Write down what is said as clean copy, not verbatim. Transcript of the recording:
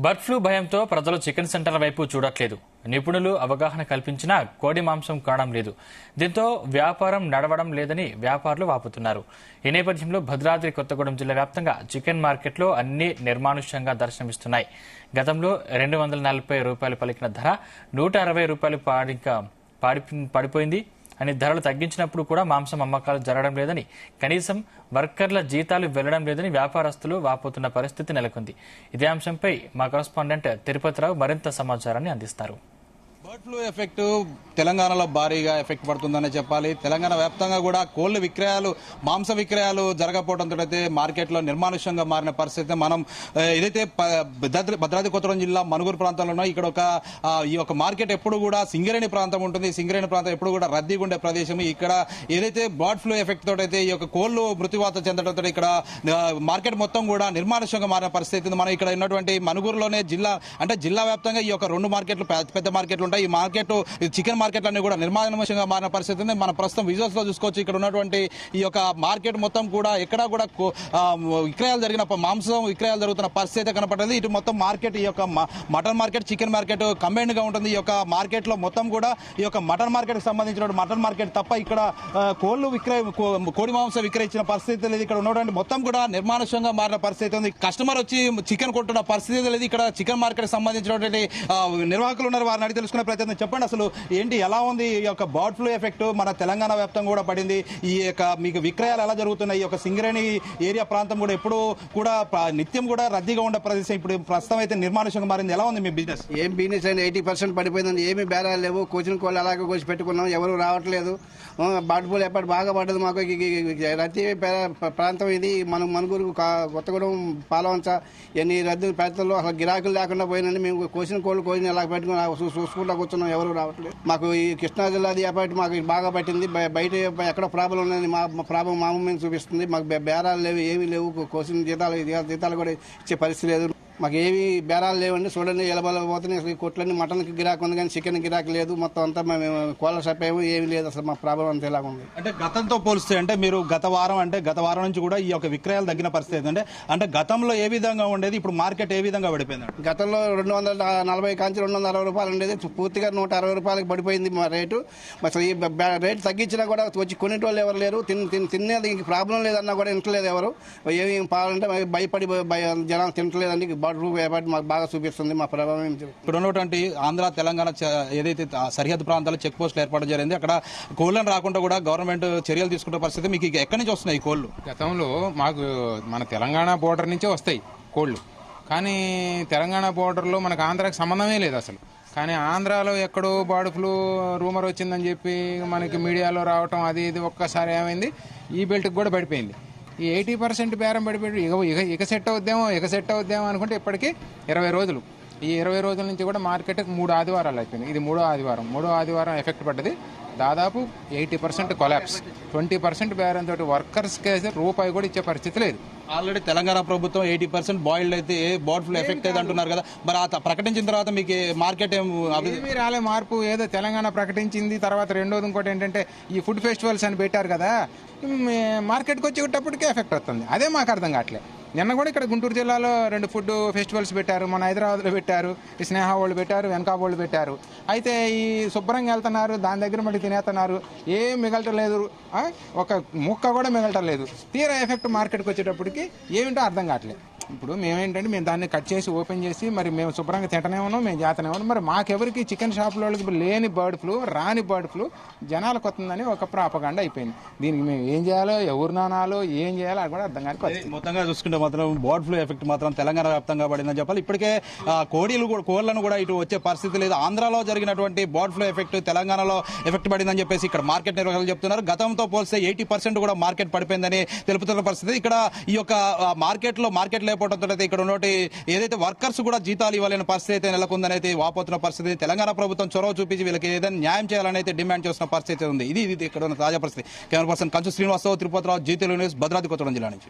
Bird flu భయంతో ప్రజలు chicken సెంటర్ల వైపు చూడట్లేదు. నిపుణులు అవగాహన కల్పించినా కోడి మాంసం కొనడం లేదు. దీంతో వ్యాపారం నడవడం లేదని వ్యాపారులు వాపోతున్నారు. ఈ నేపథ్యంలో భద్రాద్రి కొత్తగూడెం జిల్లా వ్యాప్తంగా చికెన్ మార్కెట్లో అన్ని నిర్మానుష్యంగా దర్శనమిస్తున్నాయి. గతంలో ₹240 పలికిన ధర ₹160 పడిపోయింది అని ధరలు తగ్గించినప్పుడు కూడా మాంసం అమ్మకాలు జరగడం లేదని, కనీసం వర్కర్ల జీతాలు వెళ్లడం లేదని వ్యాపారస్తులు వాపోతున్న పరిస్థితి నెలకొంది. ఇదే అంశంపై మా కరెస్పాండెంట్ తిరుపతిరావు మరింత సమాచారాన్ని అందిస్తారు. బర్డ్ ఫ్లూ ఎఫెక్ట్ తెలంగాణలో భారీగా ఎఫెక్ట్ పడుతుందనే చెప్పాలి. తెలంగాణ వ్యాప్తంగా కూడా కోళ్ల విక్రయాలు, మాంస విక్రయాలు జరగకపోవడంతో అయితే మార్కెట్లో నిర్మానుష్యంగా మారిన పరిస్థితి. మనం ఏదైతే భద్రాద్రి కొత్తగూడెం జిల్లా మనుగురు ప్రాంతంలో ఇక్కడ ఈ యొక్క మార్కెట్ ఎప్పుడు కూడా సింగరేణి ప్రాంతం ఉంటుంది. సింగరేణి ప్రాంతం ఎప్పుడు కూడా రద్దీగా ఉండే ప్రదేశం. ఇక్కడ ఏదైతే బర్డ్ ఫ్లూ ఎఫెక్ట్ తోటి అయితే ఈ యొక్క కోళ్లు మృత్యువాత చెందడంతో ఇక్కడ మార్కెట్ మొత్తం కూడా నిర్మానుష్యంగా మారిన పరిస్థితి. మనం ఇక్కడ ఉన్నటువంటి మనుగురులోనే జిల్లా వ్యాప్తంగా ఈ యొక్క 2 మార్కెట్లు పెద్ద మార్కెట్లు ఉంటాయి. ఈ మార్కెట్ చికెన్ మార్కెట్లన్నీ కూడా నిర్మానుష్యంగా మారిన పరిస్థితి ఉంది. మన ప్రస్తుతం విజువల్స్ లో చూసుకోవచ్చు. ఇక్కడ ఉన్నటువంటి ఈ యొక్క మార్కెట్ మొత్తం కూడా ఎక్కడా కూడా విక్రయాలు జరిగిన మాంసం విక్రయాలు జరుగుతున్న పరిస్థితి కనపడుతుంది. ఇటు మొత్తం మార్కెట్ ఈ యొక్క mutton market, chicken market combined గా ఉంటుంది. ఈ యొక్క మార్కెట్ లో మొత్తం కూడా ఈ యొక్క మటన్ మార్కెట్ కి సంబంధించిన మటన్ మార్కెట్ తప్ప ఇక్కడ కోడి మాంసం విక్రయించిన పరిస్థితి లేదు. ఇక్కడ ఉన్నటువంటి మొత్తం కూడా నిర్మానుష్యంగా మారిన పరిస్థితి ఉంది. కస్టమర్ వచ్చి చికెన్ కొంటున్న పరిస్థితి లేదు. ఇక్కడ చికెన్ మార్కెట్ కి సంబంధించినటువంటి నిర్వాహకులు ఉన్నారు, వారిని అడిగి తెలుసుకునే ప్రయత్నం. చెప్పండి, అసలు ఏంటి, ఎలా ఉంది ఈ యొక్క బర్డ్ ఫ్లూ ఎఫెక్ట్? మన తెలంగాణ వ్యాప్తంగా కూడా పడింది. ఈ యొక్క మీకు విక్రయాలు ఎలా జరుగుతున్నాయి? ఈ యొక్క సింగరేణి ఏరియా ప్రాంతం కూడా ఎప్పుడు కూడా నిత్యం కూడా రద్దీగా ఉండే ప్రదేశం ఇప్పుడు ప్రస్తుతం అయితే నిర్మానుష్యంగా మారింది. ఎలా ఉంది మీ బిజినెస్? ఏం బిజినెస్ అయినా 80% పడిపోయిందండి. ఏమి బేరాలు లేవు. కోచిన కోళ్ళు అలాగే కోసి పెట్టుకున్నాం, ఎవరు రావట్లేదు. బర్డ్ ఫ్లూ ఎప్పటి బాగా పడ్డది మాకు. రద్దీ ప్రాంతం ఇది. మనం మనుగురు, కొత్తగూడెం, పాలవంచ ఎన్ని రద్దీ ప్రాంతాల్లో అసలు గిరాకులు లేకుండా పోయిందండి. మేము కోసిన కోళ్ళు కోసిన ఇలా పెట్టుకుని చూసుకుంటూ కూర్చున్నాం, ఎవరు రావట్లేదు. మాకు ఈ కృష్ణా జిల్లాది ఎప్పటి మాకు బాగా పట్టింది. బయట ఎక్కడ ప్రాబ్లం ఉన్నది, మా ప్రాబ్లం మా మీద చూపిస్తుంది. మాకు బేరాలు లేవు, ఏమీ లేవు. కోసిన జీతాలు కూడా ఇచ్చే పరిస్థితి లేదు. మాకు ఏవి బేరాలు లేవండి. చూడండి, ఎలబలపోతున్నాయి కొట్లన్నీ. మటన్కి గిరాకు ఉంది కానీ చికెన్ గిరాకు లేదు. మొత్తం అంతా మేము కోళ్ళ షాప్ ఏమో ఏమి లేదు. అసలు మా ప్రాబ్లం అంతా ఎలా ఉంది అంటే గతంతో పోలిస్తే, అంటే మీరు గత వారం నుంచి కూడా ఈ యొక్క విక్రయాలు తగ్గిన పరిస్థితి అంటే గతంలో ఏ విధంగా ఉండేది, ఇప్పుడు మార్కెట్ ఏ విధంగా పడిపోయింది? గతంలో ₹240 కాంచి ₹260 ఉండేది. పూర్తిగా ₹160 పడిపోయింది మా రేటు. అసలు ఈ రేటు తగ్గించినా కూడా వచ్చి కొనేటోళ్ళు ఎవరు లేరు. తినేది ఇంక ప్రాబ్లం లేదన్నా కూడా తింటలేదు ఎవరు. ఏమి పాలంటే భయపడి జనాలు తింటలేదండి. మాకు బాగా చూపిస్తుంది మా ప్రభావం. ఇప్పుడు ఉన్నటువంటి ఆంధ్ర తెలంగాణ ఏదైతే సరిహద్దు ప్రాంతాల్లో చెక్ పోస్టులు ఏర్పాటు జరిగింది, అక్కడ కోళ్లను రాకుండా కూడా గవర్నమెంట్ చర్యలు తీసుకునే పరిస్థితి. మీకు ఎక్కడి నుంచి వస్తున్నాయి ఈ కోళ్లు? గతంలో మాకు మన తెలంగాణ బోర్డర్ నుంచే వస్తాయి కోళ్లు, కానీ తెలంగాణ బోర్డర్లో మనకు ఆంధ్రాకి సంబంధమే లేదు అసలు. కానీ ఆంధ్రాలో ఎక్కడో బర్డ్ ఫ్లూ రూమర్ వచ్చిందని చెప్పి మనకి మీడియాలో రావటం, అది ఇది ఒక్కసారి ఏమైంది, ఈ బెల్ట్కి కూడా పడిపోయింది. ఈ 80% బేరం పడిపోయి ఇక సెట్ అవుద్దేమో అనుకుంటే ఇప్పటికీ 20 రోజులు. ఈ 20 రోజుల నుంచి కూడా మార్కెట్ 3 ఆదివారాలు అయిపోయింది. ఇది మూడో ఆదివారం ఎఫెక్ట్ పడ్డది. దాదాపు 80% కొలాప్స్. 20% బేరంతో వర్కర్స్కి అయితే రూపాయి కూడా ఇచ్చే పరిస్థితి లేదు. ఆల్రెడీ తెలంగాణ ప్రభుత్వం 80% బాయిల్డ్ అయితే బర్డ్ ఫ్లూ ఎఫెక్ట్ అయితే అంటున్నారు కదా, మరి ప్రకటించిన తర్వాత మీకు మార్కెట్ ఏమీ రాలే మార్పు. ఏదో తెలంగాణ ప్రకటించింది, తర్వాత రెండోది ఇంకోటి ఏంటంటే ఈ ఫుడ్ ఫెస్టివల్స్ అని పెట్టారు కదా, మార్కెట్కి వచ్చేటప్పటికే ఎఫెక్ట్ వస్తుంది. అదే మాకు అర్థం కావట్లేదు. నిన్న కూడా ఇక్కడ గుంటూరు జిల్లాలో 2 ఫుడ్ ఫెస్టివల్స్ పెట్టారు. మన హైదరాబాద్లో పెట్టారు, ఈ స్నేహ వాళ్ళు పెట్టారు, వెనకా వాళ్ళు పెట్టారు. అయితే ఈ శుభ్రంగా వెళ్తున్నారు, దాని దగ్గర మళ్ళీ తినేస్తున్నారు, ఏం మిగలటం లేదు, ఒక ముక్క కూడా మిగలటం లేదు. తీరా ఎఫెక్ట్ మార్కెట్కి వచ్చేటప్పటికి ఏమిటో అర్థం కావట్లేదు. ఇప్పుడు మేమేంటంటే మేము దాన్ని కట్ చేసి ఓపెన్ చేసి మరి మేము శుభ్రంగా తింటనే ఉన్నాం, మేము చేతనే ఉన్నాం. మరి మాకెవరికి చికెన్ షాపుల వాళ్ళకి లేని బర్డ్ ఫ్లూ, రాని బర్డ్ ఫ్లూ జనాలకు వస్తుందని ఒక ప్రాపగాండా అయిపోయింది. దీనికి మేము ఏం చేయాలో, ఎవరు నానాలో, ఏం చేయాలో అది కూడా అర్థం కాని. మొత్తంగా చూసుకుంటే మాత్రం బర్డ్ ఫ్లూ ఎఫెక్ట్ మాత్రం తెలంగాణ వ్యాప్తంగా పడిందని చెప్పాలి. ఇప్పటికే కోళ్లను కూడా ఇటు వచ్చే పరిస్థితి లేదు. ఆంధ్రాలో జరిగినటువంటి బర్డ్ ఫ్లూ ఎఫెక్ట్ తెలంగాణలో ఎఫెక్ట్ పడిందని చెప్పేసి ఇక్కడ మార్కెట్ నిర్వాహకులు చెప్తున్నారు. గతంతో పోలిస్తే 80% కూడా మార్కెట్ పడిపోయిందని తెలుపుతున్న పరిస్థితి. ఇక్కడ ఈ యొక్క మార్కెట్ లేకపోవడంతో అయితే ఇక్కడ ఉన్నటువంటి ఏదైతే వర్కర్స్ కూడా జీతాలు ఇవ్వాలనే పరిస్థితి అయితే నెలకొందని అయితే వాపోతున్న పరిస్థితి. తెలంగాణ ప్రభుత్వం చొరవ చూపించి వీళ్ళకి ఏదైనా న్యాయం చేయాలని అయితే డిమాండ్ చేస్తున్న పరిస్థితి ఉంది. ఇది ఇక్కడ ఉన్న తాజా పరిస్థితి. కెమెరా పర్సన్ కంచు శ్రీనివాసరావు, తిరుపతిరావు, జీ తెలుగు న్యూస్, భద్రాద్రి కొత్తగూడెం జిల్లా నుంచి.